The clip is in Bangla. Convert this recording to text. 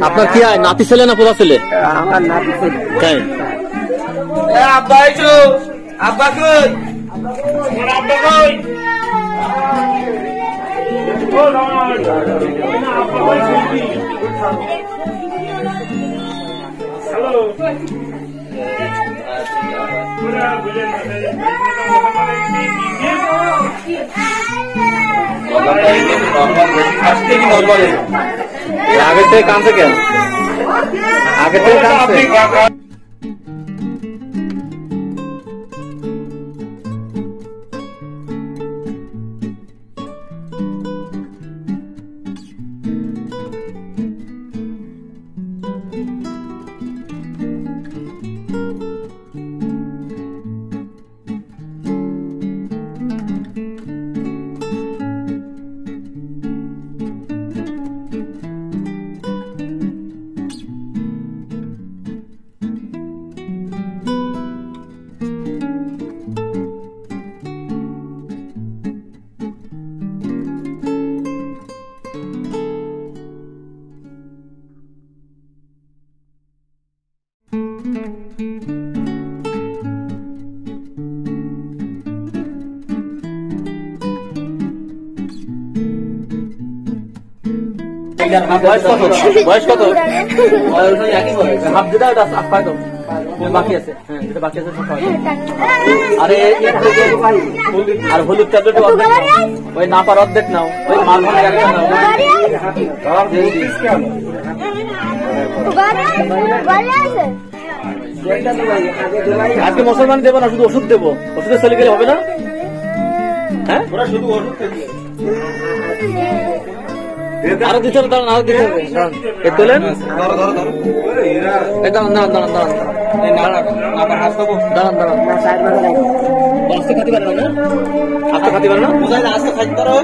আপনার কি নাতি ছেলে না পোলা ছেলে? আমার নাতি ছেলে। তাই আব্বা আইছো, আব্বা কই? আব্বা কই? আগে থেকে কানছে কেন? আগে থেকে কানছে। বয়স কত? হাফ যেটা ওটা আপায় তো বাকি আছে। হ্যাঁ যেটা বাকি আছে আরে আর হলুদ ট্যাবলেট ওই না পার অর্ধেক নাও, ওই মাল ভালো নাও। আজকে মুসলমান দেবো না, শুধু ওষুধ দেবো। ওষুধে চলে গেলে হবে না? হ্যাঁ শুধু ওষুধ আরো দিতে হবে, দাঁড়ান আরো দিতে হবে। তোলেন দাঁড়ান দাঁড়ান দাঁড়ান দাঁড়ান দাঁড়ান দাঁড়ান আস্তে খাতে পারে না, আস্তে খাতে পারে না, আস্তে খাইতে পারো।